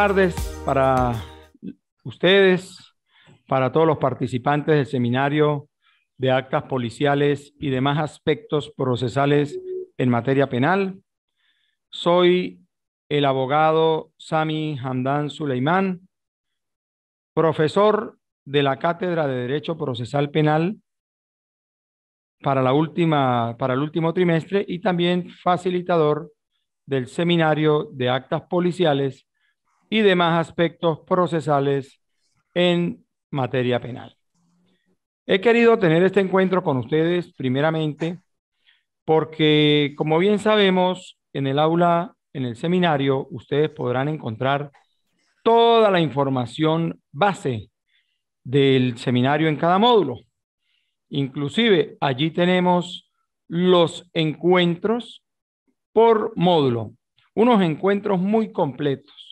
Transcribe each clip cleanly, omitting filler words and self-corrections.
tardes para ustedes, para todos los participantes del seminario de actas policiales y demás aspectos procesales en materia penal. Soy el abogado Sami Hamdan Suleimán, profesor de la Cátedra de Derecho Procesal Penal para el último trimestre y también facilitador del seminario de actas policiales y demás aspectos procesales en materia penal. He querido tener este encuentro con ustedes primeramente porque, como bien sabemos, en el aula, en el seminario, ustedes podrán encontrar toda la información base del seminario en cada módulo. Inclusive allí tenemos los encuentros por módulo, unos encuentros muy completos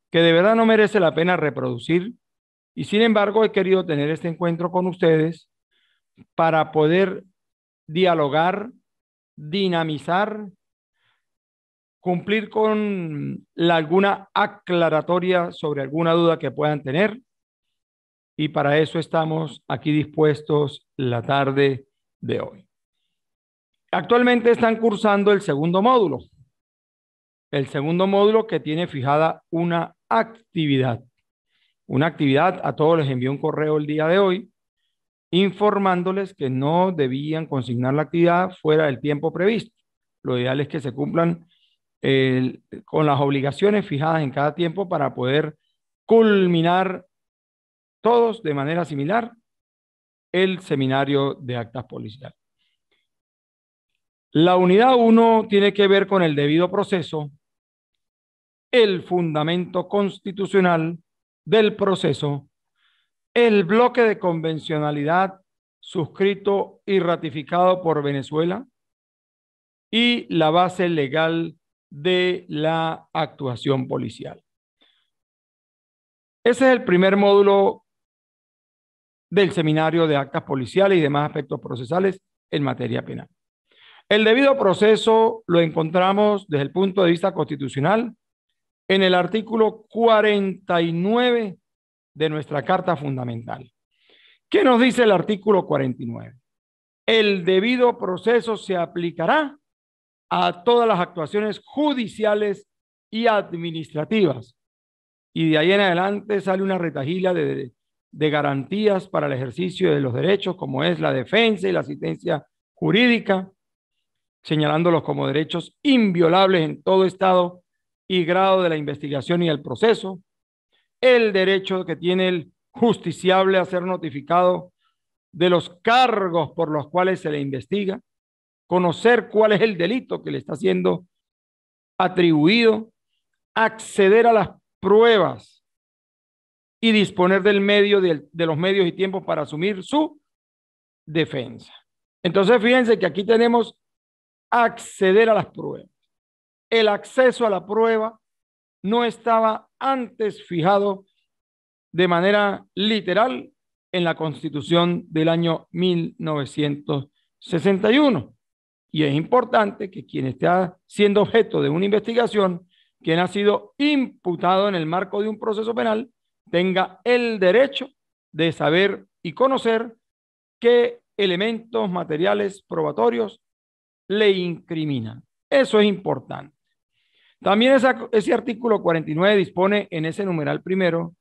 que de verdad no merece la pena reproducir, y sin embargo he querido tener este encuentro con ustedes para poder dialogar, dinamizar, cumplir con alguna aclaratoria sobre alguna duda que puedan tener, y para eso estamos aquí dispuestos la tarde de hoy. Actualmente están cursando el segundo módulo que tiene fijada una actividad. A todos les envié un correo el día de hoy informándoles que no debían consignar la actividad fuera del tiempo previsto. Lo ideal es que se cumplan con las obligaciones fijadas en cada tiempo para poder culminar todos de manera similar el seminario de actas policiales. La unidad 1 tiene que ver con el debido proceso, el fundamento constitucional del proceso, el bloque de convencionalidad suscrito y ratificado por Venezuela y la base legal de la actuación policial. Ese es el primer módulo del seminario de actas policiales y demás aspectos procesales en materia penal. El debido proceso lo encontramos desde el punto de vista constitucional en el artículo 49 de nuestra Carta Fundamental. ¿Qué nos dice el artículo 49? El debido proceso se aplicará a todas las actuaciones judiciales y administrativas. Y de ahí en adelante sale una retahíla de garantías para el ejercicio de los derechos, como es la defensa y la asistencia jurídica, señalándolos como derechos inviolables en todo estado y grado de la investigación y el proceso, el derecho que tiene el justiciable a ser notificado de los cargos por los cuales se le investiga, conocer cuál es el delito que le está siendo atribuido, acceder a las pruebas y disponer del medio de los medios y tiempos para asumir su defensa. Entonces, fíjense que aquí tenemos acceder a las pruebas. El acceso a la prueba no estaba antes fijado de manera literal en la Constitución del año 1961. Y es importante que quien está siendo objeto de una investigación, quien ha sido imputado en el marco de un proceso penal, tenga el derecho de saber y conocer qué elementos materiales probatorios le incriminan. Eso es importante. También ese artículo 49 dispone en ese numeral primero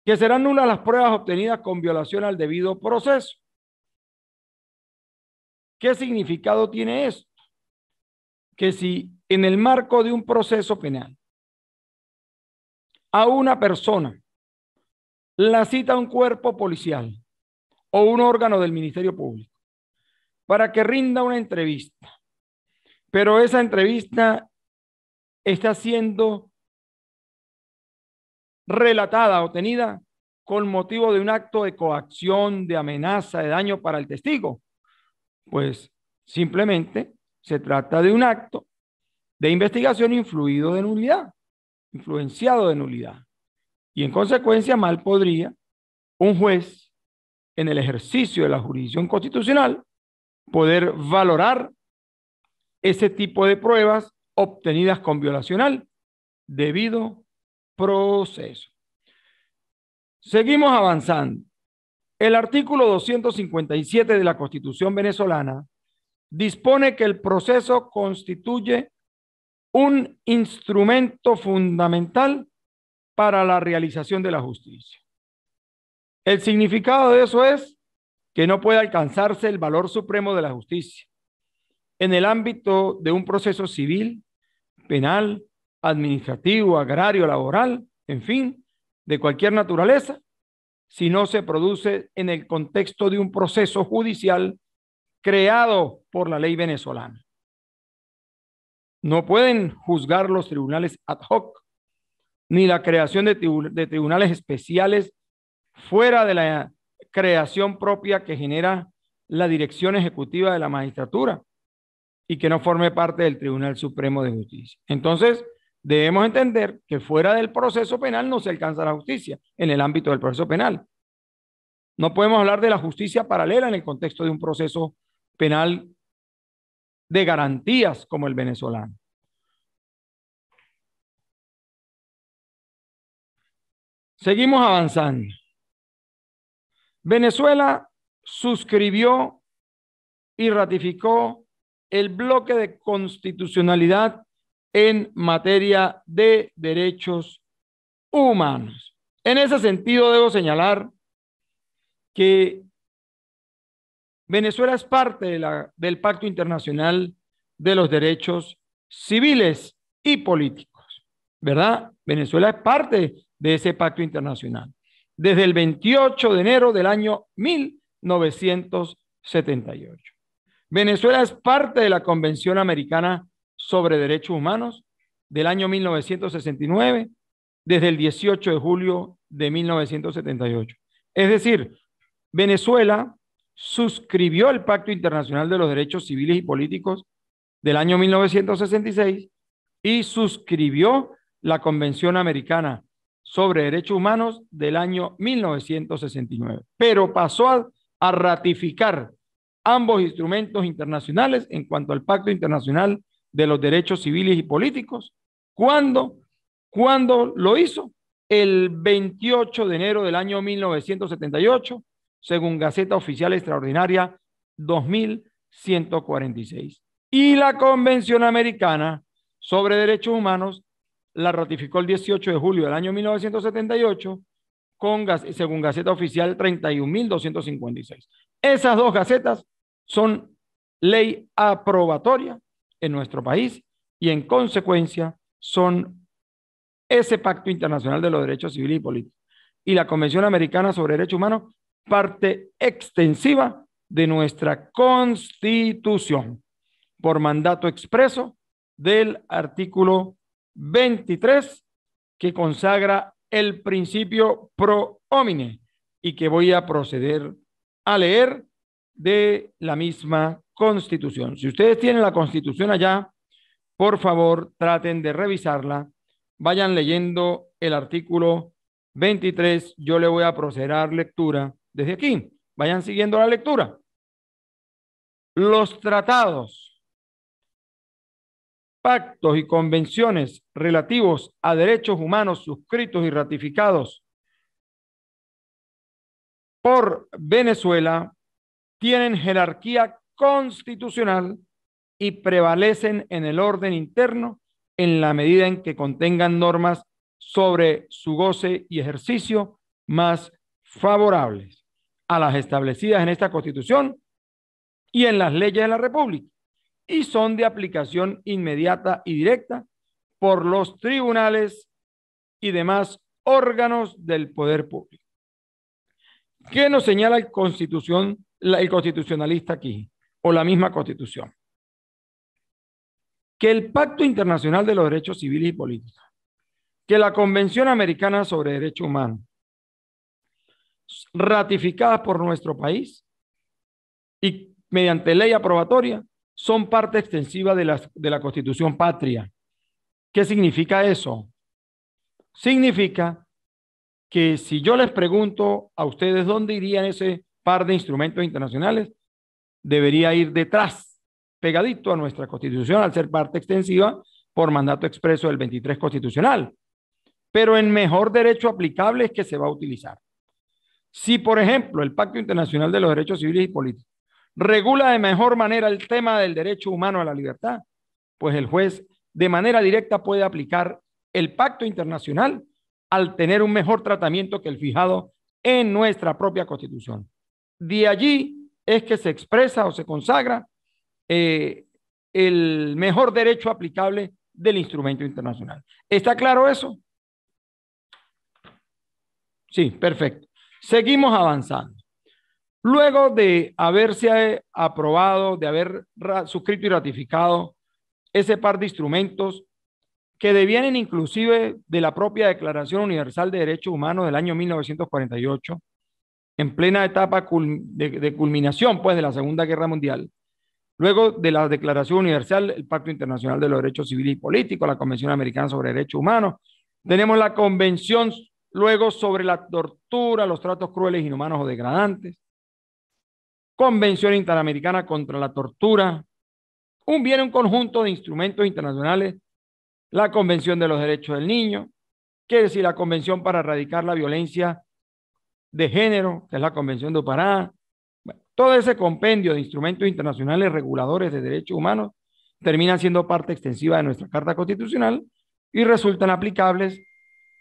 que serán nulas las pruebas obtenidas con violación al debido proceso. ¿Qué significado tiene esto? Que si en el marco de un proceso penal a una persona la cita un cuerpo policial o un órgano del Ministerio Público para que rinda una entrevista, pero esa entrevista está siendo relatada o tenida con motivo de un acto de coacción, de amenaza, de daño para el testigo, pues simplemente se trata de un acto de investigación influido de nulidad, influenciado de nulidad. Y en consecuencia, mal podría un juez, en el ejercicio de la jurisdicción constitucional, poder valorar ese tipo de pruebas obtenidas con violación al debido proceso. Seguimos avanzando. El artículo 257 de la Constitución venezolana dispone que el proceso constituye un instrumento fundamental para la realización de la justicia. El significado de eso es que no puede alcanzarse el valor supremo de la justicia en el ámbito de un proceso civil, penal, administrativo, agrario, laboral, en fin, de cualquier naturaleza, si no se produce en el contexto de un proceso judicial creado por la ley venezolana. No pueden juzgar los tribunales ad hoc, ni la creación de tribunales especiales fuera de la creación propia que genera la dirección ejecutiva de la magistratura y que no forme parte del Tribunal Supremo de Justicia. Entonces, debemos entender que fuera del proceso penal no se alcanza la justicia en el ámbito del proceso penal. No podemos hablar de la justicia paralela en el contexto de un proceso penal de garantías como el venezolano. Seguimos avanzando. Venezuela suscribió y ratificó el bloque de constitucionalidad en materia de derechos humanos. En ese sentido, debo señalar que Venezuela es parte del Pacto Internacional de los Derechos Civiles y Políticos, ¿verdad? Venezuela es parte de ese pacto internacional desde el 28 de enero del año 1978. Venezuela es parte de la Convención Americana sobre Derechos Humanos del año 1969, desde el 18 de julio de 1978. Es decir, Venezuela suscribió el Pacto Internacional de los Derechos Civiles y Políticos del año 1966 y suscribió la Convención Americana sobre Derechos Humanos del año 1969, pero pasó a ratificar ambos instrumentos internacionales en cuanto al Pacto Internacional de los Derechos Civiles y Políticos. ¿Cuándo lo hizo? El 28 de enero del año 1978, según Gaceta Oficial Extraordinaria 2146. Y la Convención Americana sobre Derechos Humanos la ratificó el 18 de julio del año 1978 según Gaceta Oficial 31.256. Esas dos gacetas son ley aprobatoria en nuestro país y en consecuencia son ese Pacto Internacional de los Derechos Civiles y Políticos y la Convención Americana sobre Derechos Humanos parte extensiva de nuestra Constitución por mandato expreso del artículo 23 que consagra el principio pro homine y que voy a proceder a leer de la misma Constitución. Si ustedes tienen la Constitución allá, por favor traten de revisarla, vayan leyendo el artículo 23, yo le voy a proceder a dar lectura desde aquí, vayan siguiendo la lectura. Los tratados, pactos y convenciones relativos a derechos humanos suscritos y ratificados por Venezuela tienen jerarquía constitucional y prevalecen en el orden interno en la medida en que contengan normas sobre su goce y ejercicio más favorables a las establecidas en esta Constitución y en las leyes de la República, y son de aplicación inmediata y directa por los tribunales y demás órganos del poder público. ¿Qué nos señala el constitucionalista aquí, o la misma Constitución? Que el Pacto Internacional de los Derechos Civiles y Políticos, que la Convención Americana sobre Derechos Humanos, ratificadas por nuestro país y mediante ley aprobatoria, son parte extensiva de la Constitución Patria. ¿Qué significa eso? Significa que si yo les pregunto a ustedes dónde irían ese par de instrumentos internacionales, debería ir detrás, pegadito a nuestra Constitución, al ser parte extensiva por mandato expreso del 23 constitucional. pero en mejor derecho aplicable es que se va a utilizar. Si, por ejemplo, el Pacto Internacional de los Derechos Civiles y Políticos regula de mejor manera el tema del derecho humano a la libertad, pues el juez de manera directa puede aplicar el pacto internacional al tener un mejor tratamiento que el fijado en nuestra propia Constitución. De allí es que se expresa o se consagra el mejor derecho aplicable del instrumento internacional. ¿Está claro eso? Sí, perfecto. Seguimos avanzando. Luego de haberse aprobado, de haber suscrito y ratificado ese par de instrumentos que devienen inclusive de la propia Declaración Universal de Derechos Humanos del año 1948, en plena etapa de culminación pues, de la Segunda Guerra Mundial. Luego de la Declaración Universal, el Pacto Internacional de los Derechos Civiles y Políticos, la Convención Americana sobre Derechos Humanos, tenemos la Convención luego sobre la tortura, los tratos crueles, inhumanos o degradantes, Convención Interamericana contra la Tortura, viene un conjunto de instrumentos internacionales, la Convención de los Derechos del Niño, quiere decir la Convención para erradicar la violencia de género, que es la Convención de Opará. Bueno, todo ese compendio de instrumentos internacionales reguladores de derechos humanos terminan siendo parte extensiva de nuestra Carta Constitucional y resultan aplicables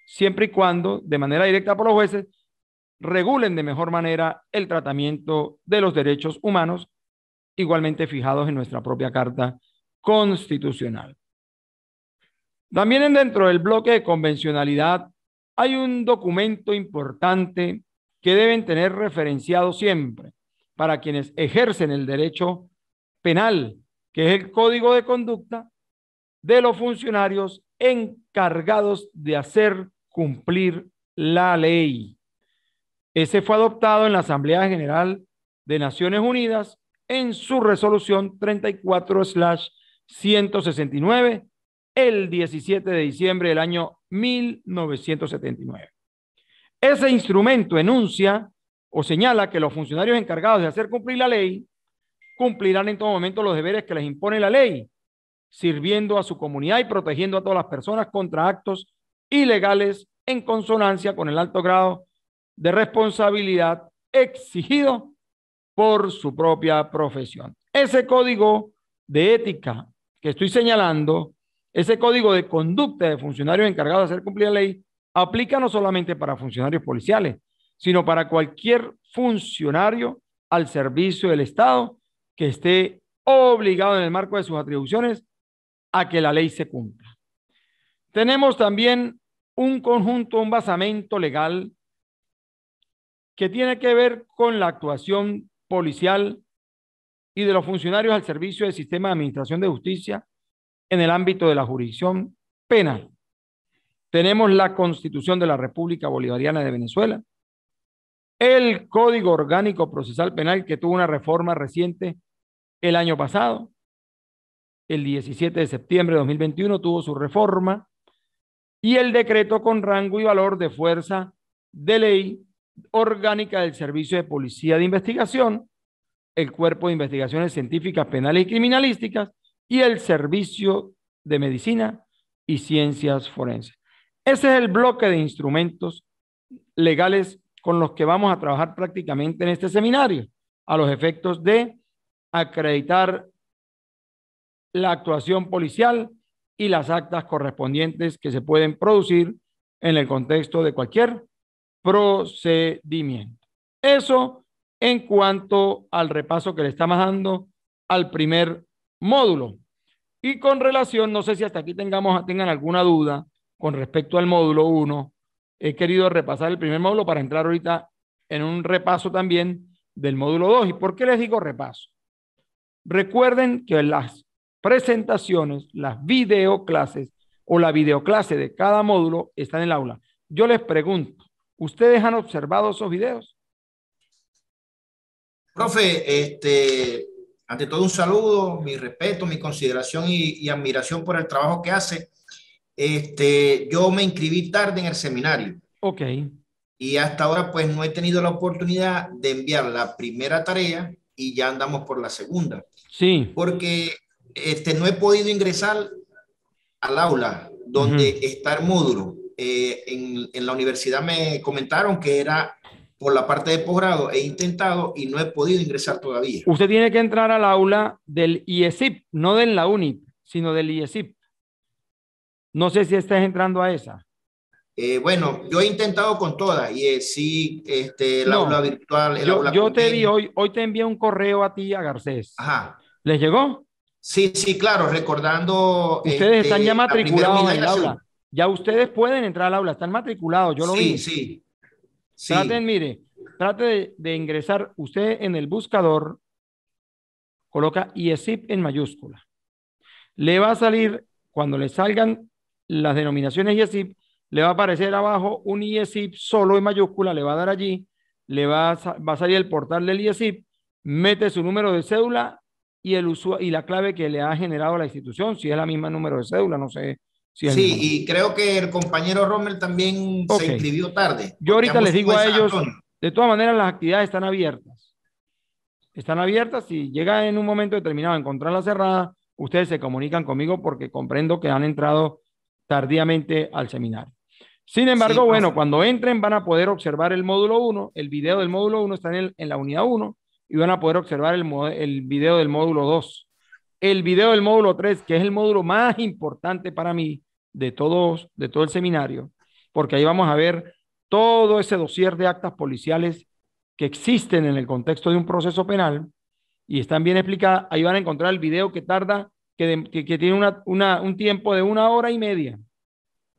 siempre y cuando, de manera directa por los jueces, regulen de mejor manera el tratamiento de los derechos humanos, igualmente fijados en nuestra propia Carta Constitucional. También dentro del bloque de convencionalidad hay un documento importante que deben tener referenciado siempre para quienes ejercen el derecho penal, que es el Código de Conducta de los funcionarios encargados de hacer cumplir la ley. Ese fue adoptado en la Asamblea General de Naciones Unidas en su resolución 34/169 el 17 de diciembre del año 1979. Ese instrumento enuncia o señala que los funcionarios encargados de hacer cumplir la ley cumplirán en todo momento los deberes que les impone la ley, sirviendo a su comunidad y protegiendo a todas las personas contra actos ilegales en consonancia con el alto grado de responsabilidad exigido por su propia profesión. Ese código de ética que estoy señalando, ese código de conducta de funcionarios encargados de hacer cumplir la ley, aplica no solamente para funcionarios policiales, sino para cualquier funcionario al servicio del Estado que esté obligado en el marco de sus atribuciones a que la ley se cumpla. Tenemos también un conjunto, un basamento legal que tiene que ver con la actuación policial y de los funcionarios al servicio del sistema de administración de justicia en el ámbito de la jurisdicción penal. Tenemos la Constitución de la República Bolivariana de Venezuela, el Código Orgánico Procesal Penal, que tuvo una reforma reciente el año pasado, el 17 de septiembre de 2021 tuvo su reforma, y el decreto con rango y valor de fuerza de ley orgánica del Servicio de Policía de Investigación, el Cuerpo de Investigaciones Científicas, Penales y Criminalísticas y el Servicio de Medicina y Ciencias Forenses. Ese es el bloque de instrumentos legales con los que vamos a trabajar prácticamente en este seminario, a los efectos de acreditar la actuación policial y las actas correspondientes que se pueden producir en el contexto de cualquier procedimiento. Eso en cuanto al repaso que le estamos dando al primer módulo. Y con relación, no sé si hasta aquí tengan alguna duda con respecto al módulo 1. He querido repasar el primer módulo para entrar ahorita en un repaso también del módulo 2. ¿Y por qué les digo repaso? Recuerden que las presentaciones, las videoclases o la videoclase de cada módulo están en el aula. Yo les pregunto, ¿ustedes han observado esos videos? Profe, ante todo un saludo, mi respeto, mi consideración y admiración por el trabajo que hace. Yo me inscribí tarde en el seminario. Ok. Y hasta ahora pues no he tenido la oportunidad de enviar la primera tarea y ya andamos por la segunda. Sí. Porque no he podido ingresar al aula donde está el módulo. en la universidad me comentaron que era por la parte de posgrado. He intentado y no he podido ingresar todavía. Usted tiene que entrar al aula del IESIP, no de la UNIP, sino del IESIP. No sé si estás entrando a esa. Bueno, yo he intentado con todas y sí, el No, aula virtual, el yo, aula yo con te vi él. hoy te envié un correo a ti, a Garcés. Ajá. ¿Les llegó? Sí, sí, claro, recordando Ustedes están ya la primera matriculados unidad en y el la aula. segunda. Ya ustedes pueden entrar al aula, están matriculados, yo lo Sí, vi. sí, Traten, sí. mire, trate de ingresar usted en el buscador, coloca IESIP en mayúscula. Le va a salir, cuando le salgan las denominaciones IESIP, le va a aparecer abajo un IESIP solo en mayúscula, le va a dar allí, va a salir el portal del IESIP, mete su número de cédula y la clave que le ha generado la institución, si es la misma número de cédula, no sé si es el Sí, mismo. y creo que el compañero Rommel también se Ok, inscribió tarde, yo porque ahorita ambos les digo fuimos en a San ellos, Antonio. de todas maneras las actividades están abiertas. Están abiertas, si llega en un momento determinado a encontrarla cerrada, ustedes se comunican conmigo porque comprendo que han entrado tardíamente al seminario. Sin Sí, embargo, bueno, profe. cuando entren van a poder observar el módulo 1, el video del módulo 1 está en la unidad 1 y van a poder observar el video del módulo 2. El video del módulo 3, que es el módulo más importante para mí de todo el seminario, porque ahí vamos a ver todo ese dossier de actas policiales que existen en el contexto de un proceso penal y están bien explicadas. Ahí van a encontrar el video que tarda, que tiene un tiempo de 1 hora y media,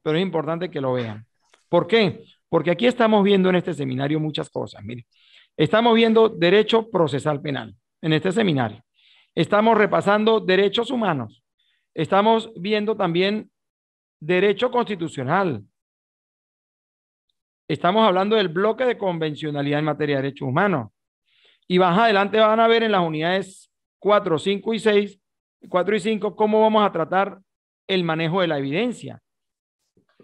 pero es importante que lo vean. ¿Por qué? Porque aquí estamos viendo en este seminario muchas cosas. Mire, estamos viendo derecho procesal penal en este seminario. Estamos repasando derechos humanos. Estamos viendo también derecho constitucional. Estamos hablando del bloque de convencionalidad en materia de derechos humanos. Y más adelante van a ver en las unidades 4, 5 y 6, 4 y 5, cómo vamos a tratar el manejo de la evidencia,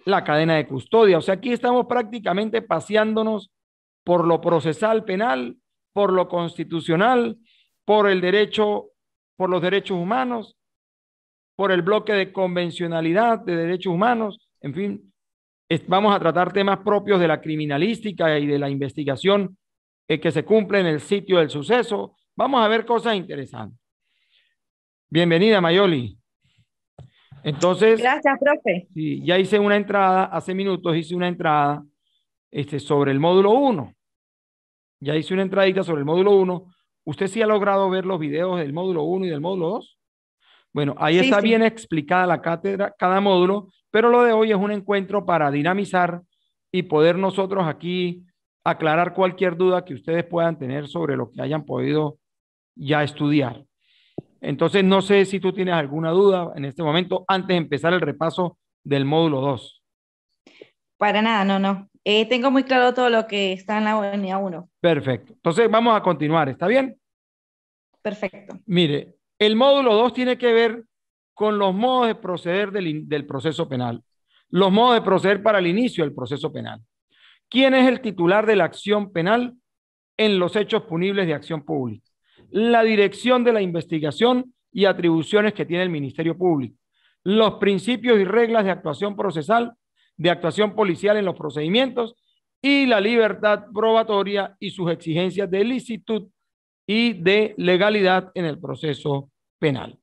la cadena de custodia. O sea, aquí estamos prácticamente paseándonos por lo procesal penal, por lo constitucional, por el derecho, por los derechos humanos, por el bloque de convencionalidad de derechos humanos, en fin, vamos a tratar temas propios de la criminalística y de la investigación que se cumple en el sitio del suceso. Vamos a ver cosas interesantes. Bienvenida, Mayoli. Entonces, Gracias, profe. sí, ya hice una entrada, hace minutos hice una entrada sobre el módulo 1. Ya hice una entradita sobre el módulo 1. ¿Usted sí ha logrado ver los videos del módulo 1 y del módulo 2? Bueno, ahí Sí, está sí. bien explicada la cátedra, cada módulo, pero lo de hoy es un encuentro para dinamizar y poder nosotros aquí aclarar cualquier duda que ustedes puedan tener sobre lo que hayan podido ya estudiar. Entonces, no sé si tú tienes alguna duda en este momento antes de empezar el repaso del módulo 2. Para nada, no, no. Tengo muy claro todo lo que está en la unidad 1. Perfecto. Entonces, vamos a continuar. ¿Está bien? Perfecto. Mire, el módulo 2 tiene que ver con los modos de proceder del proceso penal, los modos de proceder para el inicio del proceso penal. ¿Quién es el titular de la acción penal en los hechos punibles de acción pública? La dirección de la investigación y atribuciones que tiene el Ministerio Público, los principios y reglas de actuación procesal, de actuación policial en los procedimientos y la libertad probatoria y sus exigencias de licitud y de legalidad en el proceso penal.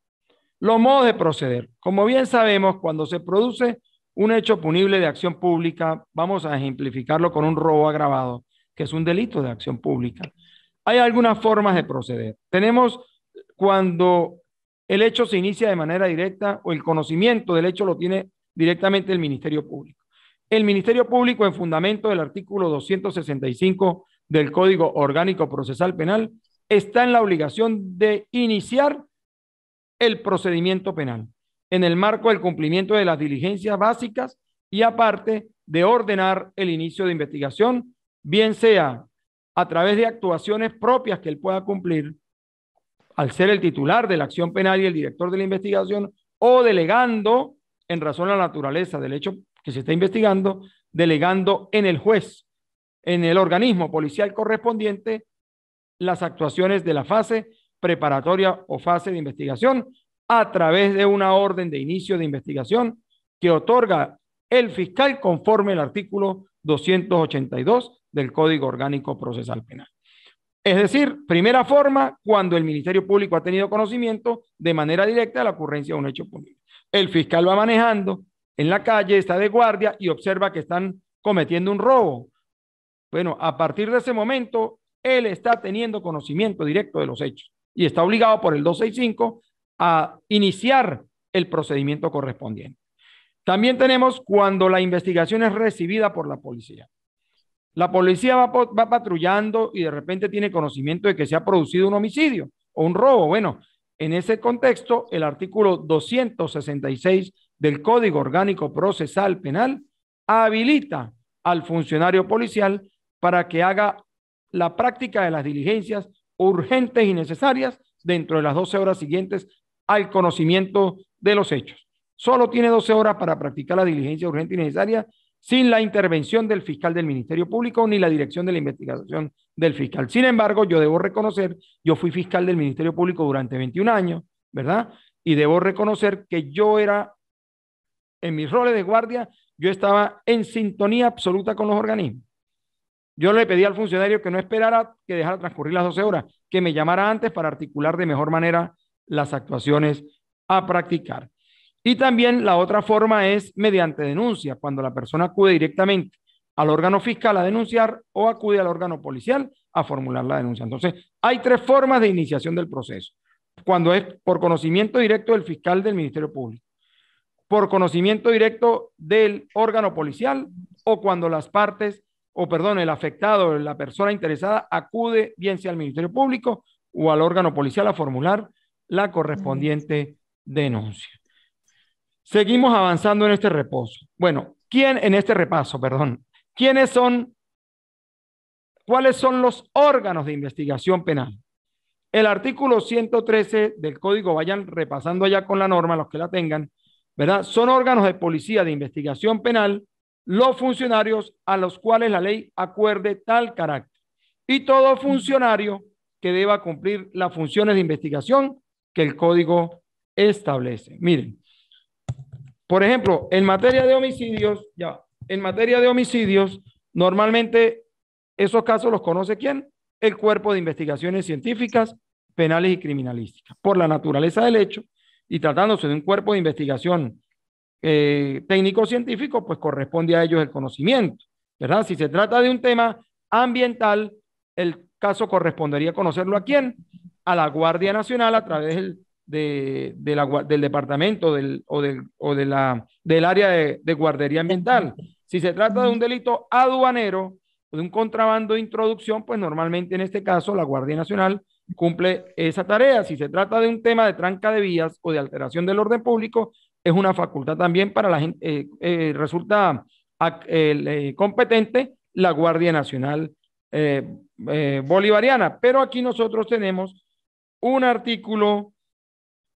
Los modos de proceder. Como bien sabemos, cuando se produce un hecho punible de acción pública, vamos a ejemplificarlo con un robo agravado, que es un delito de acción pública. Hay algunas formas de proceder. Tenemos cuando el hecho se inicia de manera directa o el conocimiento del hecho lo tiene directamente el Ministerio Público. El Ministerio Público, en fundamento del artículo 265 del Código Orgánico Procesal Penal, está en la obligación de iniciar el procedimiento penal en el marco del cumplimiento de las diligencias básicas y aparte de ordenar el inicio de investigación, bien sea a través de actuaciones propias que él pueda cumplir al ser el titular de la acción penal y el director de la investigación, o delegando, en razón a la naturaleza del hecho que se está investigando, delegando en el juez, en el organismo policial correspondiente, las actuaciones de la fase preparatoria o fase de investigación a través de una orden de inicio de investigación que otorga el fiscal conforme al artículo 282 del Código Orgánico Procesal Penal. Es decir, primera forma, cuando el Ministerio Público ha tenido conocimiento de manera directa de la ocurrencia de un hecho punible. El fiscal va manejando en la calle, está de guardia y observa que están cometiendo un robo. Bueno, a partir de ese momento, él está teniendo conocimiento directo de los hechos y está obligado por el 265 a iniciar el procedimiento correspondiente. También tenemos cuando la investigación es recibida por la policía. La policía va patrullando y de repente tiene conocimiento de que se ha producido un homicidio o un robo. Bueno, en ese contexto, el artículo 266 del Código Orgánico Procesal Penal habilita al funcionario policial para que haga la práctica de las diligencias urgentes y necesarias dentro de las 12 horas siguientes al conocimiento de los hechos. Solo tiene 12 horas para practicar la diligencia urgente y necesaria sin la intervención del fiscal del Ministerio Público ni la dirección de la investigación del fiscal. Sin embargo, yo debo reconocer, yo fui fiscal del Ministerio Público durante 21 años, ¿verdad? Y debo reconocer que yo era, en mis roles de guardia, yo estaba en sintonía absoluta con los organismos. Yo le pedí al funcionario que no esperara que dejara transcurrir las 12 horas, que me llamara antes para articular de mejor manera las actuaciones a practicar. Y también la otra forma es mediante denuncia, cuando la persona acude directamente al órgano fiscal a denunciar o acude al órgano policial a formular la denuncia. Entonces, hay tres formas de iniciación del proceso. Cuando es por conocimiento directo del fiscal del Ministerio Público, por conocimiento directo del órgano policial o cuando las partes, o perdón, el afectado, la persona interesada acude bien sea al Ministerio Público o al órgano policial a formular la correspondiente denuncia. Seguimos avanzando en este reposo. Bueno, en este repaso, perdón. ¿Cuáles son los órganos de investigación penal? El artículo 113 del Código, vayan repasando allá con la norma, los que la tengan, ¿verdad? Son órganos de policía de investigación penal los funcionarios a los cuales la ley acuerde tal carácter. Y todo funcionario que deba cumplir las funciones de investigación que el Código establece. Miren. Por ejemplo, en materia de homicidios, normalmente esos casos los conoce ¿quién? El Cuerpo de Investigaciones Científicas, Penales y Criminalísticas. Por la naturaleza del hecho y tratándose de un cuerpo de investigación técnico-científico, pues corresponde a ellos el conocimiento, ¿verdad? Si se trata de un tema ambiental, el caso correspondería conocerlo ¿a quién? A la Guardia Nacional a través del departamento del área de guardería ambiental. Si se trata de un delito aduanero o de un contrabando de introducción, pues normalmente en este caso la Guardia Nacional cumple esa tarea. Si se trata de un tema de tranca de vías o de alteración del orden público, es una facultad también para la gente, resulta competente la Guardia Nacional bolivariana. Pero aquí nosotros tenemos un artículo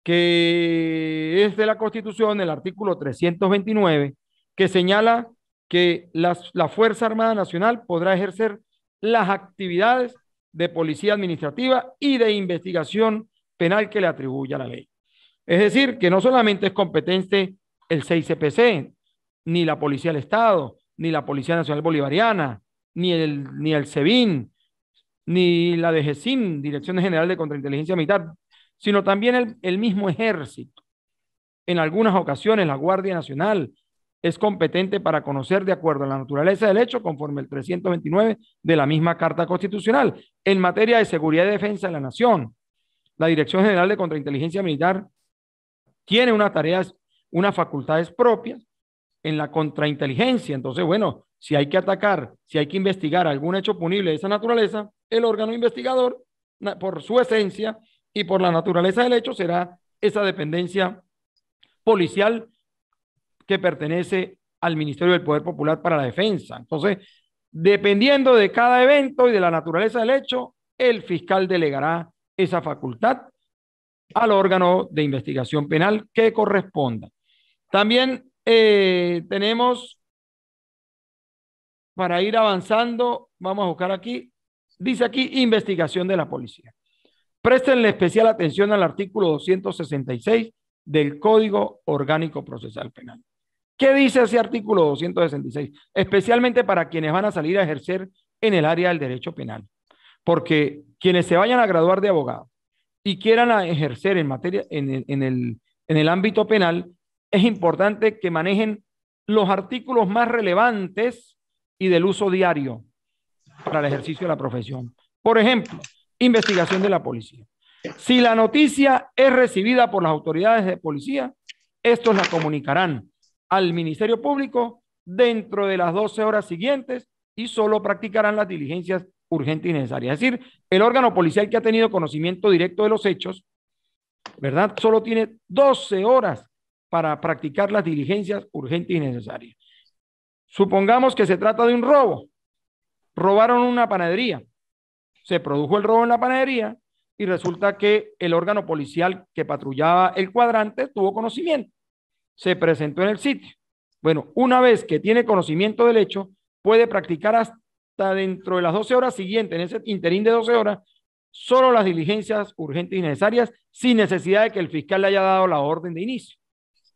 que es de la Constitución, el artículo 329, que señala que la Fuerza Armada Nacional podrá ejercer las actividades de policía administrativa y de investigación penal que le atribuya la ley. Es decir, que no solamente es competente el 6CPC, ni la Policía del Estado, ni la Policía Nacional Bolivariana, ni el SEBIN, ni la DGCIM, Dirección General de Contrainteligencia Militar, sino también el mismo ejército. En algunas ocasiones la Guardia Nacional es competente para conocer de acuerdo a la naturaleza del hecho conforme el 329 de la misma Carta Constitucional. En materia de seguridad y defensa de la nación, la Dirección General de Contrainteligencia Militar tiene unas tareas, unas facultades propias en la contrainteligencia. Entonces, bueno, si hay que atacar, si hay que investigar algún hecho punible de esa naturaleza, el órgano investigador, por su esencia, y por la naturaleza del hecho será esa dependencia policial que pertenece al Ministerio del Poder Popular para la Defensa. Entonces, dependiendo de cada evento y de la naturaleza del hecho, el fiscal delegará esa facultad al órgano de investigación penal que corresponda. También tenemos, para ir avanzando, vamos a buscar aquí, dice aquí, investigación de la policía. Préstenle especial atención al artículo 266 del Código Orgánico Procesal Penal. ¿Qué dice ese artículo 266? Especialmente para quienes van a salir a ejercer en el área del derecho penal. Porque quienes se vayan a graduar de abogado y quieran ejercer en materia, en el ámbito penal, es importante que manejen los artículos más relevantes y del uso diario para el ejercicio de la profesión. Por ejemplo, investigación de la policía. Si la noticia es recibida por las autoridades de policía, estos la comunicarán al Ministerio Público dentro de las 12 horas siguientes y solo practicarán las diligencias urgentes y necesarias. Es decir, el órgano policial que ha tenido conocimiento directo de los hechos, ¿verdad? Solo tiene 12 horas para practicar las diligencias urgentes y necesarias. Supongamos que se trata de un robo. Robaron una panadería. Se produjo el robo en la panadería y resulta que el órgano policial que patrullaba el cuadrante tuvo conocimiento. Se presentó en el sitio. Bueno, una vez que tiene conocimiento del hecho, puede practicar hasta dentro de las 12 horas siguientes, en ese interín de 12 horas, solo las diligencias urgentes y necesarias, sin necesidad de que el fiscal le haya dado la orden de inicio.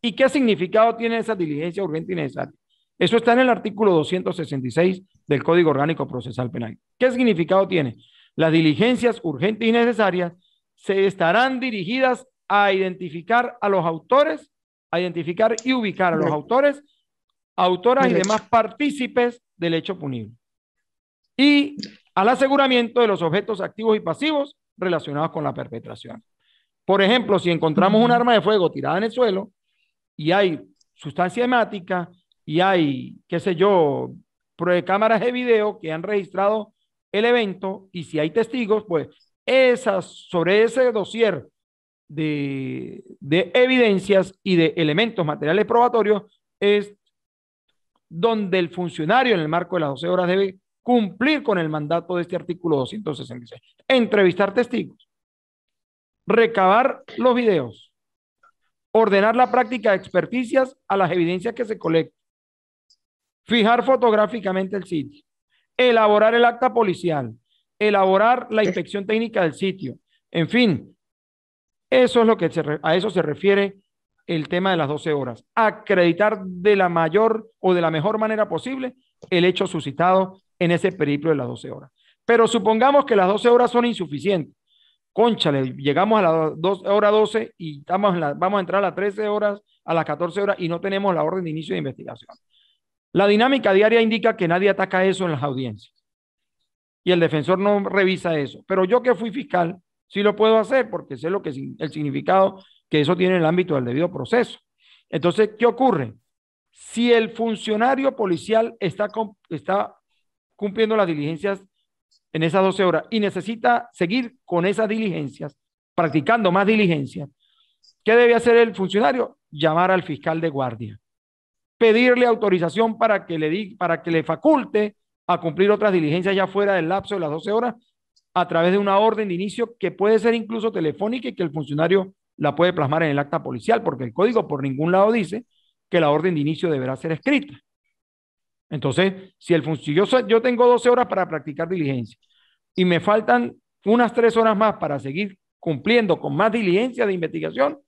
¿Y qué significado tiene esa diligencia urgente y necesaria? Eso está en el artículo 266 del Código Orgánico Procesal Penal. ¿Qué significado tiene? Las diligencias urgentes y necesarias se estarán dirigidas a identificar a los autores, a identificar y ubicar a los autores, autoras y demás partícipes del hecho punible. Y al aseguramiento de los objetos activos y pasivos relacionados con la perpetración. Por ejemplo, si encontramos un arma de fuego tirada en el suelo y hay sustancia hemática y hay, qué sé yo, cámaras de video que han registrado el evento y si hay testigos, pues sobre ese dossier de evidencias y de elementos materiales probatorios es donde el funcionario en el marco de las 12 horas debe cumplir con el mandato de este artículo 266. Entrevistar testigos, recabar los videos, ordenar la práctica de experticias a las evidencias que se colectan, fijar fotográficamente el sitio, elaborar el acta policial, elaborar la inspección técnica del sitio. En fin, eso es lo que a eso se refiere el tema de las 12 horas. Acreditar de la mayor o de la mejor manera posible el hecho suscitado en ese periplo de las 12 horas. Pero supongamos que las 12 horas son insuficientes. Cónchale, llegamos a las hora 12 y vamos a entrar a las 13 horas, a las 14 horas y no tenemos la orden de inicio de investigación. La dinámica diaria indica que nadie ataca eso en las audiencias y el defensor no revisa eso. Pero yo que fui fiscal, sí lo puedo hacer porque sé lo que el significado que eso tiene en el ámbito del debido proceso. Entonces, ¿qué ocurre? Si el funcionario policial está cumpliendo las diligencias en esas 12 horas y necesita seguir con esas diligencias, practicando más diligencias, ¿qué debe hacer el funcionario? Llamar al fiscal de guardia, pedirle autorización para que le faculte a cumplir otras diligencias ya fuera del lapso de las 12 horas a través de una orden de inicio que puede ser incluso telefónica y que el funcionario la puede plasmar en el acta policial, porque el código por ningún lado dice que la orden de inicio deberá ser escrita. Entonces, si yo tengo 12 horas para practicar diligencia y me faltan unas 3 horas más para seguir cumpliendo con más diligencia de investigación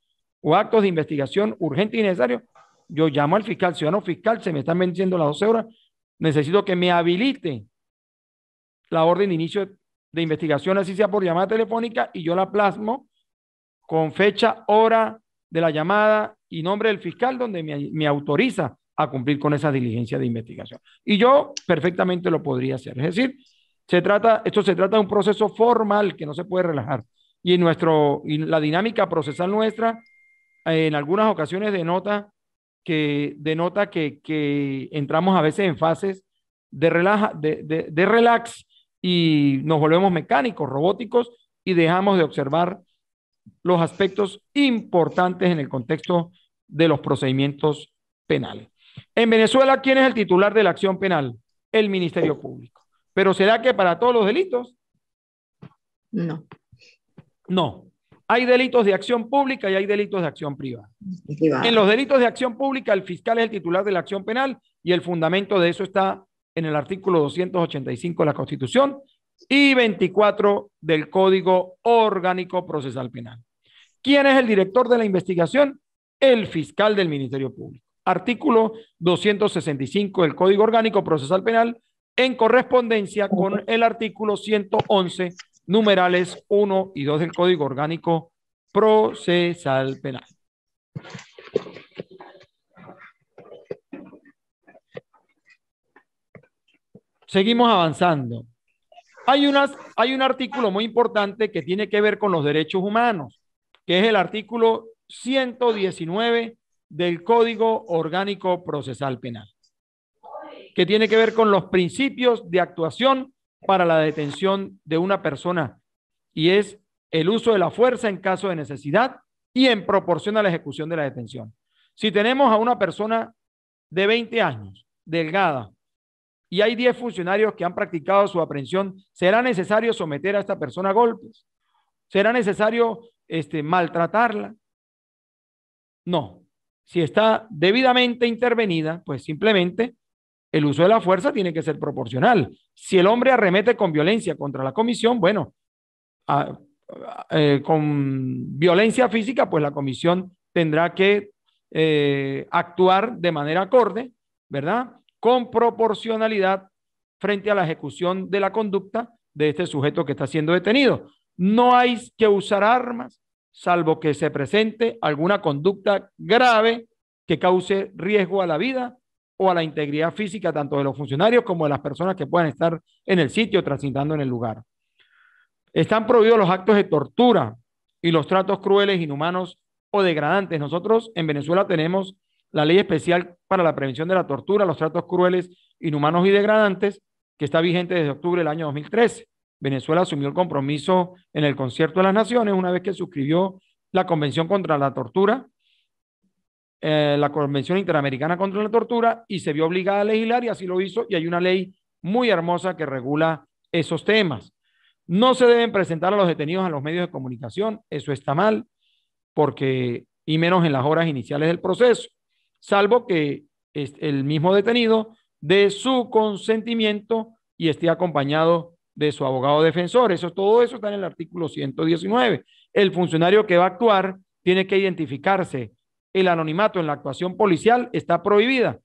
o actos de investigación urgentes y necesarios, yo llamo al fiscal, ciudadano fiscal, se me están venciendo las 12 horas, necesito que me habilite la orden de inicio de investigación, así sea por llamada telefónica, y yo la plasmo con fecha, hora de la llamada y nombre del fiscal donde me autoriza a cumplir con esa diligencia de investigación. Y yo perfectamente lo podría hacer. Es decir, esto se trata de un proceso formal que no se puede relajar. Y la dinámica procesal nuestra en algunas ocasiones denota que entramos a veces en fases de relax y nos volvemos mecánicos, robóticos y dejamos de observar los aspectos importantes en el contexto de los procedimientos penales. En Venezuela, ¿quién es el titular de la acción penal? El Ministerio Público. ¿Pero será que para todos los delitos? No. No. Hay delitos de acción pública y hay delitos de acción privada. En los delitos de acción pública, el fiscal es el titular de la acción penal y el fundamento de eso está en el artículo 285 de la Constitución y 24 del Código Orgánico Procesal Penal. ¿Quién es el director de la investigación? El fiscal del Ministerio Público. artículo 265 del Código Orgánico Procesal Penal en correspondencia con el artículo 111, numerales 1 y 2 del Código Orgánico Procesal Penal. Seguimos avanzando. Hay un artículo muy importante que tiene que ver con los derechos humanos, que es el artículo 119 del Código Orgánico Procesal Penal, que tiene que ver con los principios de actuación para la detención de una persona, y es el uso de la fuerza en caso de necesidad y en proporción a la ejecución de la detención. Si tenemos a una persona de 20 años, delgada, y hay 10 funcionarios que han practicado su aprehensión, ¿será necesario someter a esta persona a golpes? ¿Será necesario maltratarla? No. Si está debidamente intervenida, pues simplemente el uso de la fuerza tiene que ser proporcional. Si el hombre arremete con violencia contra la comisión, bueno, con violencia física, pues la comisión tendrá que actuar de manera acorde, ¿verdad?, con proporcionalidad frente a la ejecución de la conducta de este sujeto que está siendo detenido. No hay que usar armas, salvo que se presente alguna conducta grave que cause riesgo a la vida o a la integridad física tanto de los funcionarios como de las personas que puedan estar en el sitio transitando en el lugar. Están prohibidos los actos de tortura y los tratos crueles, inhumanos o degradantes. Nosotros en Venezuela tenemos la Ley Especial para la Prevención de la Tortura, los tratos crueles, inhumanos y degradantes, que está vigente desde octubre del año 2013. Venezuela asumió el compromiso en el Concierto de las Naciones una vez que suscribió la Convención contra la Tortura, la Convención Interamericana contra la Tortura, y se vio obligada a legislar y así lo hizo, y hay una ley muy hermosa que regula esos temas. No se deben presentar a los detenidos a los medios de comunicación, eso está mal, porque, y menos en las horas iniciales del proceso, salvo que el mismo detenido dé su consentimiento y esté acompañado de su abogado defensor. Todo eso está en el artículo 119. El funcionario que va a actuar tiene que identificarse. El anonimato en la actuación policial está prohibida.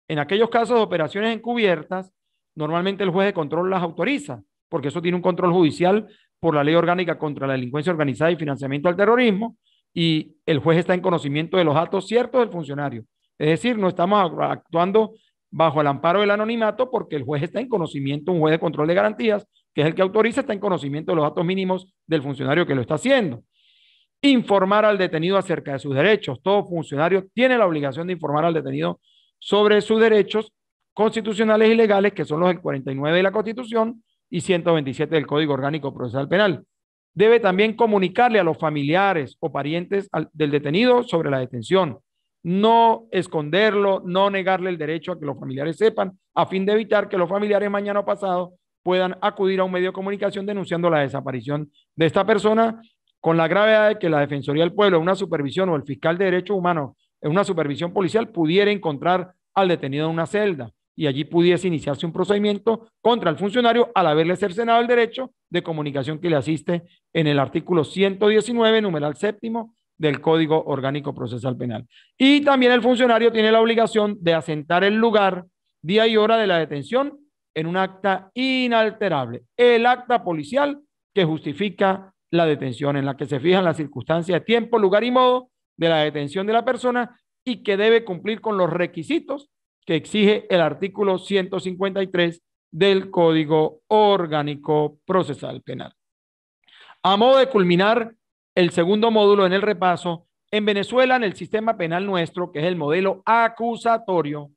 En aquellos casos de operaciones encubiertas, normalmente el juez de control las autoriza, porque eso tiene un control judicial por la Ley Orgánica contra la Delincuencia Organizada y Financiamiento al Terrorismo, y el juez está en conocimiento de los datos ciertos del funcionario. Es decir, no estamos actuando bajo el amparo del anonimato porque el juez está en conocimiento, un juez de control de garantías, que es el que autoriza, está en conocimiento de los datos mínimos del funcionario que lo está haciendo. Informar al detenido acerca de sus derechos. Todo funcionario tiene la obligación de informar al detenido sobre sus derechos constitucionales y legales, que son los del 49 de la Constitución y 127 del Código Orgánico Procesal Penal. Debe también comunicarle a los familiares o parientes del detenido sobre la detención. No esconderlo, no negarle el derecho a que los familiares sepan, a fin de evitar que los familiares mañana o pasado puedan acudir a un medio de comunicación denunciando la desaparición de esta persona, con la gravedad de que la Defensoría del Pueblo, en una supervisión, o el fiscal de derechos humanos en una supervisión policial, pudiera encontrar al detenido en una celda y allí pudiese iniciarse un procedimiento contra el funcionario al haberle cercenado el derecho de comunicación que le asiste en el artículo 119, numeral séptimo del Código Orgánico Procesal Penal. Y también el funcionario tiene la obligación de asentar el lugar, día y hora de la detención en un acta inalterable, el acta policial que justifica la detención, en la que se fijan las circunstancias de tiempo, lugar y modo de la detención de la persona y que debe cumplir con los requisitos que exige el artículo 153 del Código Orgánico Procesal Penal. A modo de culminar el segundo módulo en el repaso, en Venezuela, en el sistema penal nuestro, que es el modelo acusatorio,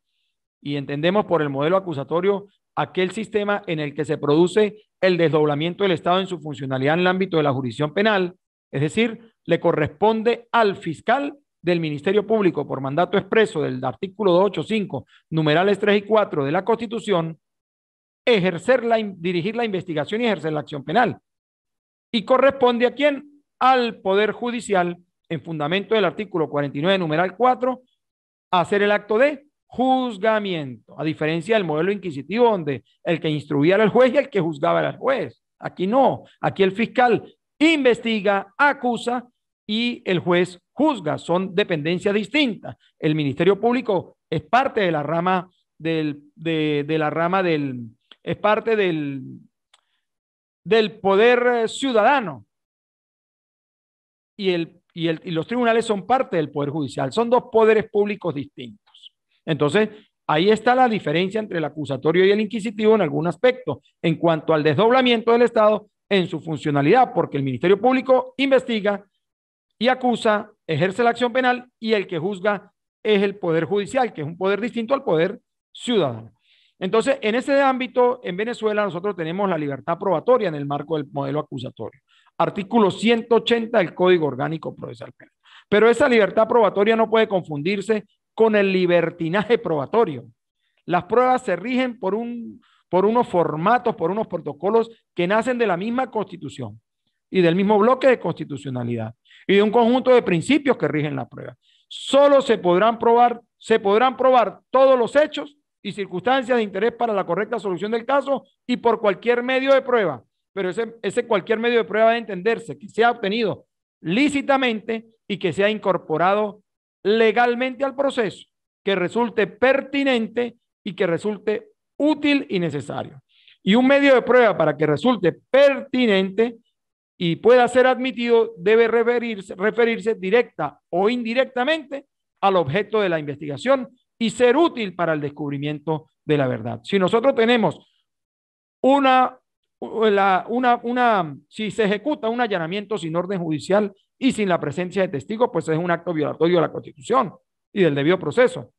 y entendemos por el modelo acusatorio aquel sistema en el que se produce el desdoblamiento del Estado en su funcionalidad en el ámbito de la jurisdicción penal, es decir, le corresponde al fiscal del Ministerio Público por mandato expreso del artículo 285, numerales 3 y 4 de la Constitución, dirigir la investigación y ejercer la acción penal. ¿Y corresponde a quién? Al Poder Judicial, en fundamento del artículo 49, numeral 4, hacer el acto de juzgamiento, a diferencia del modelo inquisitivo donde el que instruía era el juez y el que juzgaba era el juez. Aquí no, aquí el fiscal investiga, acusa y el juez juzga, son dependencias distintas. El Ministerio Público es parte de la rama es parte del poder ciudadano y los tribunales son parte del poder judicial. Son dos poderes públicos distintos. Entonces, ahí está la diferencia entre el acusatorio y el inquisitivo en algún aspecto, en cuanto al desdoblamiento del Estado en su funcionalidad, porque el Ministerio Público investiga y acusa, ejerce la acción penal y el que juzga es el Poder Judicial, que es un poder distinto al poder ciudadano. Entonces, en ese ámbito, en Venezuela, nosotros tenemos la libertad probatoria en el marco del modelo acusatorio. Artículo 180 del Código Orgánico Procesal Penal. Pero esa libertad probatoria no puede confundirse con el libertinaje probatorio. Las pruebas se rigen por unos formatos, por unos protocolos que nacen de la misma Constitución y del mismo bloque de constitucionalidad y de un conjunto de principios que rigen la prueba. Solo se podrán probar todos los hechos y circunstancias de interés para la correcta solución del caso y por cualquier medio de prueba. Pero ese cualquier medio de prueba debe entenderse que sea obtenido lícitamente y que sea incorporado legalmente al proceso, que resulte pertinente y que resulte útil y necesario. Y un medio de prueba para que resulte pertinente y pueda ser admitido debe referirse directa o indirectamente al objeto de la investigación y ser útil para el descubrimiento de la verdad. Si nosotros tenemos si se ejecuta un allanamiento sin orden judicial y sin la presencia de testigos, pues es un acto violatorio de la Constitución y del debido proceso.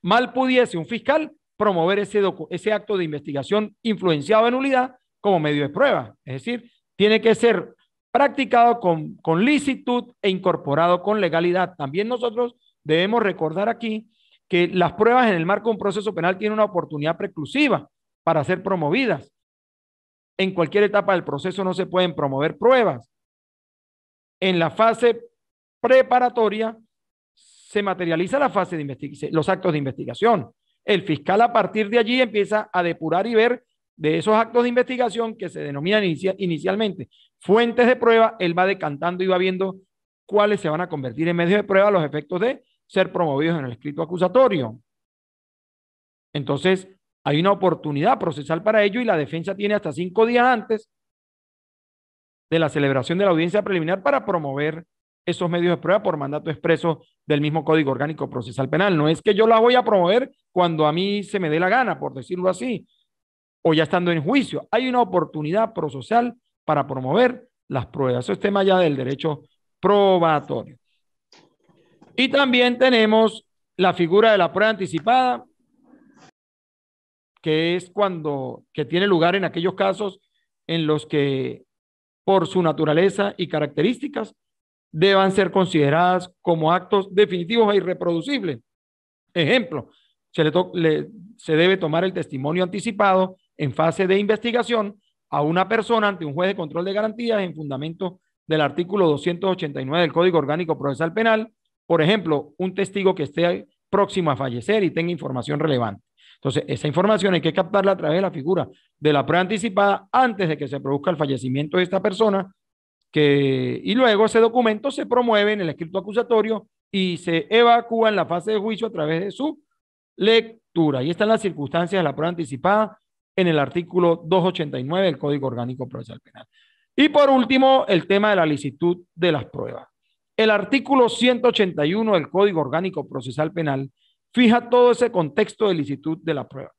Mal pudiese un fiscal promover ese acto de investigación influenciado en nulidad como medio de prueba. Es decir, tiene que ser practicado con licitud e incorporado con legalidad. También nosotros debemos recordar aquí que las pruebas en el marco de un proceso penal tienen una oportunidad preclusiva para ser promovidas. En cualquier etapa del proceso no se pueden promover pruebas. En la fase preparatoria se materializa la fase de investigación, los actos de investigación. El fiscal a partir de allí empieza a depurar y ver de esos actos de investigación que se denominan inicialmente fuentes de prueba, él va decantando y va viendo cuáles se van a convertir en medios de prueba a los efectos de ser promovidos en el escrito acusatorio. Entonces, hay una oportunidad procesal para ello y la defensa tiene hasta 5 días antes de la celebración de la audiencia preliminar para promover esos medios de prueba por mandato expreso del mismo Código Orgánico Procesal Penal. No es que yo la voy a promover cuando a mí se me dé la gana, por decirlo así, o ya estando en juicio. Hay una oportunidad procesal para promover las pruebas. Eso es tema ya del derecho probatorio. Y también tenemos la figura de la prueba anticipada, que es que tiene lugar en aquellos casos en los que por su naturaleza y características deban ser consideradas como actos definitivos e irreproducibles. Ejemplo, se debe tomar el testimonio anticipado en fase de investigación a una persona ante un juez de control de garantías en fundamento del artículo 289 del Código Orgánico Procesal Penal, por ejemplo, un testigo que esté próximo a fallecer y tenga información relevante. Entonces, esa información hay que captarla a través de la figura de la prueba anticipada antes de que se produzca el fallecimiento de esta persona, y luego ese documento se promueve en el escrito acusatorio y se evacúa en la fase de juicio a través de su lectura. Y están las circunstancias de la prueba anticipada en el artículo 289 del Código Orgánico Procesal Penal. Y por último, el tema de la licitud de las pruebas. El artículo 181 del Código Orgánico Procesal Penal fija todo ese contexto de licitud de la prueba.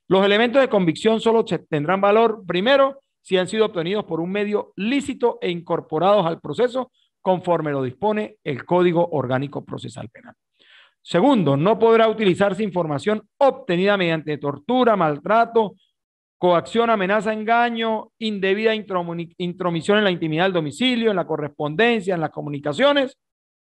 Los elementos de convicción solo tendrán valor, primero, si han sido obtenidos por un medio lícito e incorporados al proceso conforme lo dispone el Código Orgánico Procesal Penal. Segundo, no podrá utilizarse información obtenida mediante tortura, maltrato, coacción, amenaza, engaño, indebida intromisión en la intimidad del domicilio, en la correspondencia, en las comunicaciones,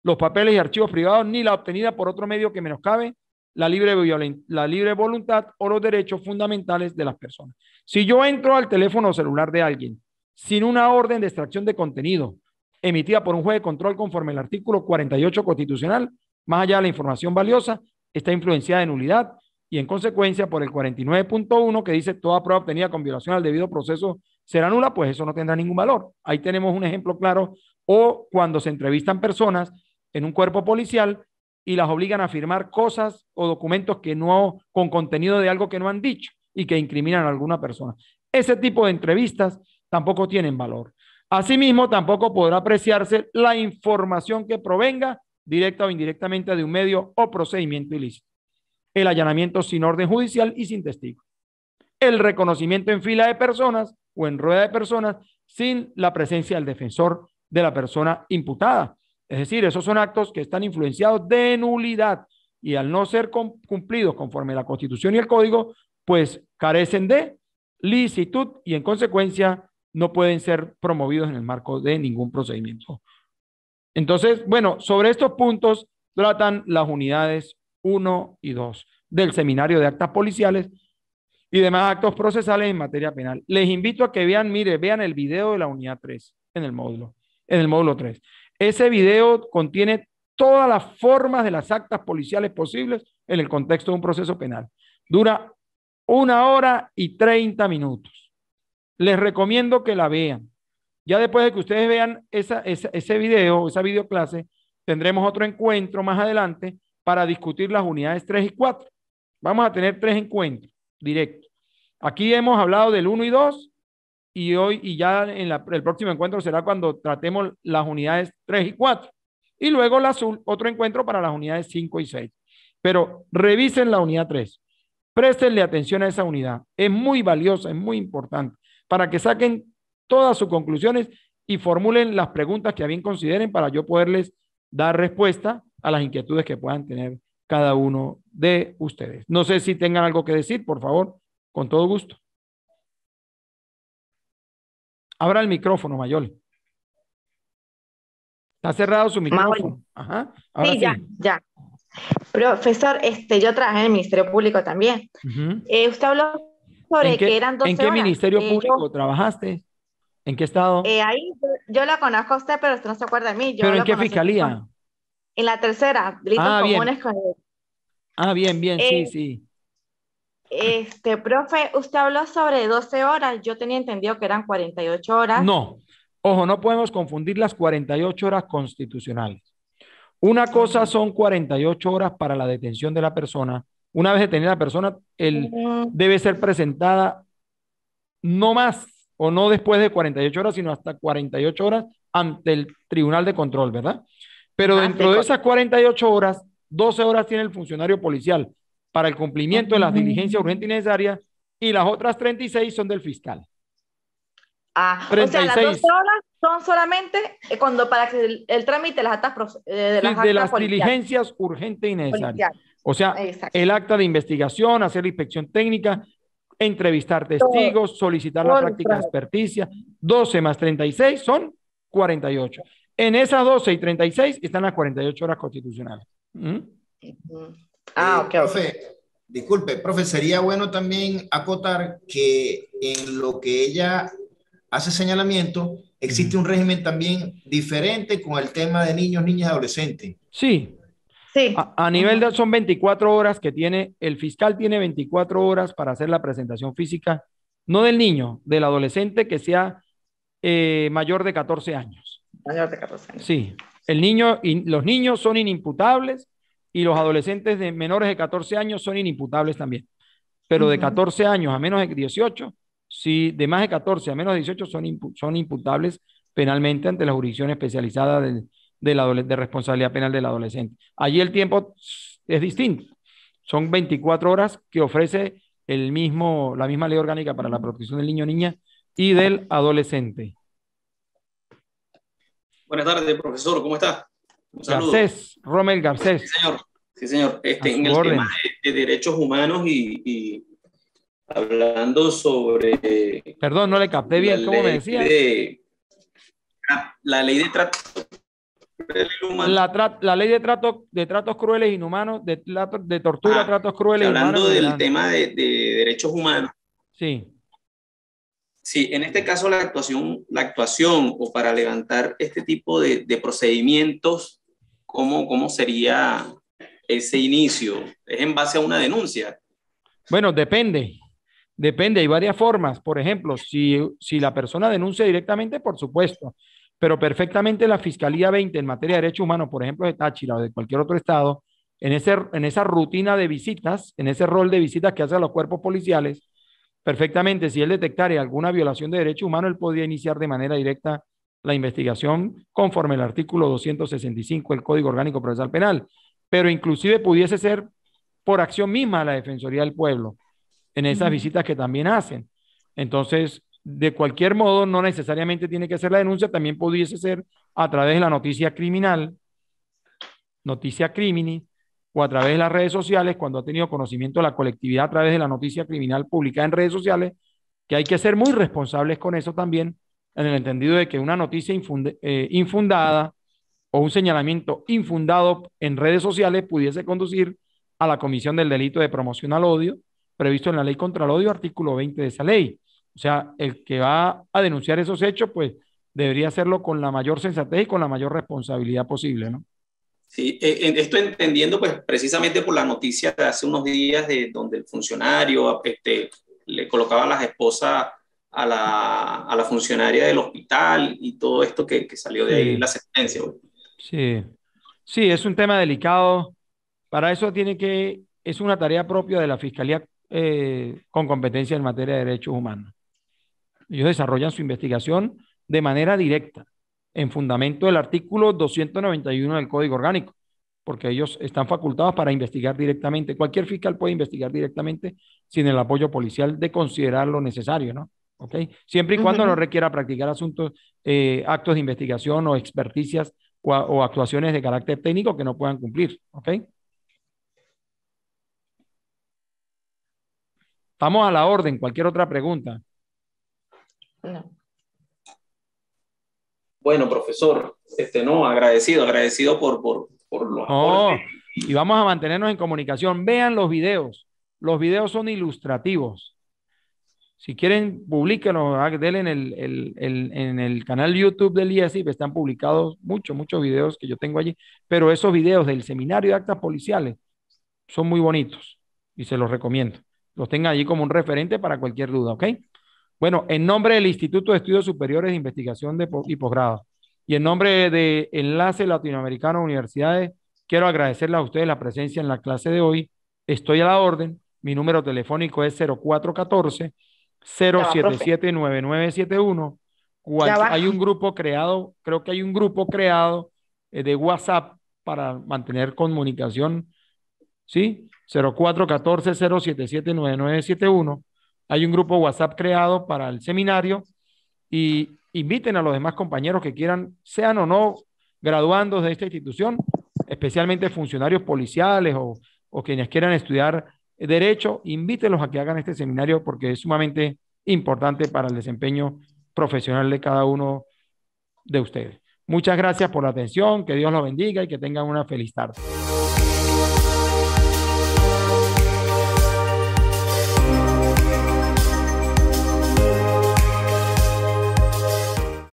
los papeles y archivos privados, ni la obtenida por otro medio que menoscabe la libre voluntad o los derechos fundamentales de las personas. Si yo entro al teléfono celular de alguien sin una orden de extracción de contenido emitida por un juez de control conforme al artículo 48 constitucional, más allá de la información valiosa, está influenciada de nulidad y en consecuencia por el 49.1 que dice toda prueba obtenida con violación al debido proceso será nula, pues eso no tendrá ningún valor. Ahí tenemos un ejemplo claro. O cuando se entrevistan personas en un cuerpo policial y las obligan a firmar cosas o documentos que no, con contenido de algo que no han dicho y que incriminan a alguna persona. Ese tipo de entrevistas tampoco tienen valor. Asimismo, tampoco podrá apreciarse la información que provenga directa o indirectamente de un medio o procedimiento ilícito. El allanamiento sin orden judicial y sin testigo. El reconocimiento en fila de personas o en rueda de personas sin la presencia del defensor de la persona imputada. Es decir, esos son actos que están influenciados de nulidad y al no ser cumplidos conforme a la Constitución y el Código, pues carecen de licitud y en consecuencia no pueden ser promovidos en el marco de ningún procedimiento. Entonces, bueno, sobre estos puntos tratan las unidades 1 y 2 del Seminario de Actas Policiales y demás actos procesales en materia penal. Les invito a que vean, vean el video de la unidad 3 en el módulo 3. Ese video contiene todas las formas de las actas policiales posibles en el contexto de un proceso penal. Dura 1 hora y 30 minutos. Les recomiendo que la vean. Ya después de que ustedes vean ese video, esa videoclase, tendremos otro encuentro más adelante para discutir las unidades 3 y 4. Vamos a tener 3 encuentros directos. Aquí hemos hablado del 1 y 2 y ya en el próximo encuentro será cuando tratemos las unidades 3 y 4. Y luego el azul, otro encuentro para las unidades 5 y 6. Pero revisen la unidad 3. Préstenle atención a esa unidad. Es muy valiosa, es muy importante para que saquen todas sus conclusiones y formulen las preguntas que a bien consideren para yo poderles dar respuesta a las inquietudes que puedan tener cada uno de ustedes. No sé si tengan algo que decir, por favor, con todo gusto. Abra el micrófono, Mayoli. Está cerrado su micrófono. Ajá. Ahora sí, ya. Profesor, yo trabajé en el Ministerio Público también. Usted habló sobre que eran 12 horas. ¿En qué Ministerio Público yo trabajaste? ¿En qué estado? Ahí yo la conozco a usted, pero usted no se acuerda de mí. ¿Pero en qué fiscalía? En la tercera, delitos comunes. Bien, sí. Profe, usted habló sobre 12 horas. Yo tenía entendido que eran 48 horas. No, ojo, no podemos confundir las 48 horas constitucionales. Una cosa son 48 horas para la detención de la persona. Una vez detenida la persona, debe ser presentada no más o no después de 48 horas, sino hasta 48 horas ante el Tribunal de Control, ¿verdad? Pero dentro de esas 48 horas, 12 horas tiene el funcionario policial para el cumplimiento de las diligencias urgentes y necesarias y las otras 36 son del fiscal. O sea, las 12 horas son solamente para que el trámite de las actas de las diligencias urgentes y necesarias. O sea, el acta de investigación, hacer la inspección técnica, entrevistar testigos, solicitar la práctica de experticia. 12 más 36 son 48. En esas 12 y 36 están las 48 horas constitucionales. Ok. Profe, disculpe, profe, sería bueno también acotar que en lo que ella hace señalamiento, existe un régimen también diferente con el tema de niños, niñas y adolescentes. Sí. A nivel de son 24 horas que tiene, el fiscal tiene 24 horas para hacer la presentación física, no del niño, del adolescente que sea mayor de 14 años. Mayor de 14 años. Sí, el niño y los niños son inimputables y los adolescentes de menores de 14 años son inimputables también. Pero de 14 años a menos de 18, sí, de más de 14 a menos de 18 son imputables penalmente ante la jurisdicción especializada de responsabilidad penal del adolescente. Allí el tiempo es distinto. Son 24 horas que ofrece la misma ley orgánica para la protección del niño o niña y del adolescente. Buenas tardes, profesor. ¿Cómo está? Un saludo. Garcés, Rommel Garcés. Sí, señor. Sí, señor. En el tema de derechos humanos y hablando sobre... Perdón, no le capté bien. ¿Cómo me decía? La ley de trato... La ley de tratos crueles e inhumanos, de tortura, tratos crueles e inhumanos. Hablando del tema de derechos humanos. Sí. Sí, en este caso la actuación o para levantar este tipo de procedimientos, ¿cómo sería ese inicio? ¿Es en base a una denuncia? Bueno, depende. Depende, hay varias formas. Por ejemplo, si la persona denuncia directamente, por supuesto, pero perfectamente la Fiscalía 20 en materia de derechos humanos, por ejemplo, de Táchira o de cualquier otro estado, en esa rutina de visitas, en ese rol de visitas que hacen los cuerpos policiales, perfectamente, si él detectara alguna violación de derechos humanos, él podría iniciar de manera directa la investigación conforme el artículo 265 del Código Orgánico Procesal Penal, pero inclusive pudiese ser por acción misma de la Defensoría del Pueblo en esas visitas que también hacen. Entonces, de cualquier modo, no necesariamente tiene que ser la denuncia, también pudiese ser a través de la noticia criminal, noticia crimini, o a través de las redes sociales, cuando ha tenido conocimiento de la colectividad a través de la noticia criminal publicada en redes sociales, que hay que ser muy responsables con eso también, en el entendido de que una noticia infundada o un señalamiento infundado en redes sociales pudiese conducir a la comisión del delito de promoción al odio, previsto en la ley contra el odio, artículo 20 de esa ley. O sea, el que va a denunciar esos hechos, pues debería hacerlo con la mayor sensatez y con la mayor responsabilidad posible, ¿no? Sí, esto entendiendo pues precisamente por la noticia de hace unos días de donde el funcionario le colocaba a las esposas a la funcionaria del hospital y todo esto que salió de ahí la sentencia. Sí, sí, es un tema delicado. Para eso es una tarea propia de la Fiscalía con competencia en materia de derechos humanos. Ellos desarrollan su investigación de manera directa, en fundamento del artículo 291 del Código Orgánico, porque ellos están facultados para investigar directamente. Cualquier fiscal puede investigar directamente sin el apoyo policial de considerarlo necesario, ¿no? ¿Ok? Siempre y cuando no requiera practicar actos de investigación o experticias o actuaciones de carácter técnico que no puedan cumplir, ¿ok? Estamos a la orden. Cualquier otra pregunta. No. Bueno, profesor, no, agradecido por los aportes. Y vamos a mantenernos en comunicación. Vean los videos. Los videos son ilustrativos. Si quieren, publíquenlo, denle en el canal YouTube del IESIP, están publicados muchos videos que yo tengo allí, pero esos videos del seminario de actas policiales son muy bonitos y se los recomiendo. Los tengan allí como un referente para cualquier duda, ¿ok? Bueno, en nombre del Instituto de Estudios Superiores de Investigación y Posgrado y en nombre de Enlace Latinoamericano de Universidades, quiero agradecerles a ustedes la presencia en la clase de hoy. Estoy a la orden. Mi número telefónico es 0414-077-9971. Hay un grupo creado, creo que hay un grupo creado de WhatsApp para mantener comunicación, ¿sí? 0414-077-9971. Hay un grupo WhatsApp creado para el seminario y inviten a los demás compañeros que quieran, sean o no graduandos de esta institución, especialmente funcionarios policiales o quienes quieran estudiar derecho, invítenlos a que hagan este seminario porque es sumamente importante para el desempeño profesional de cada uno de ustedes. Muchas gracias por la atención, que Dios los bendiga y que tengan una feliz tarde.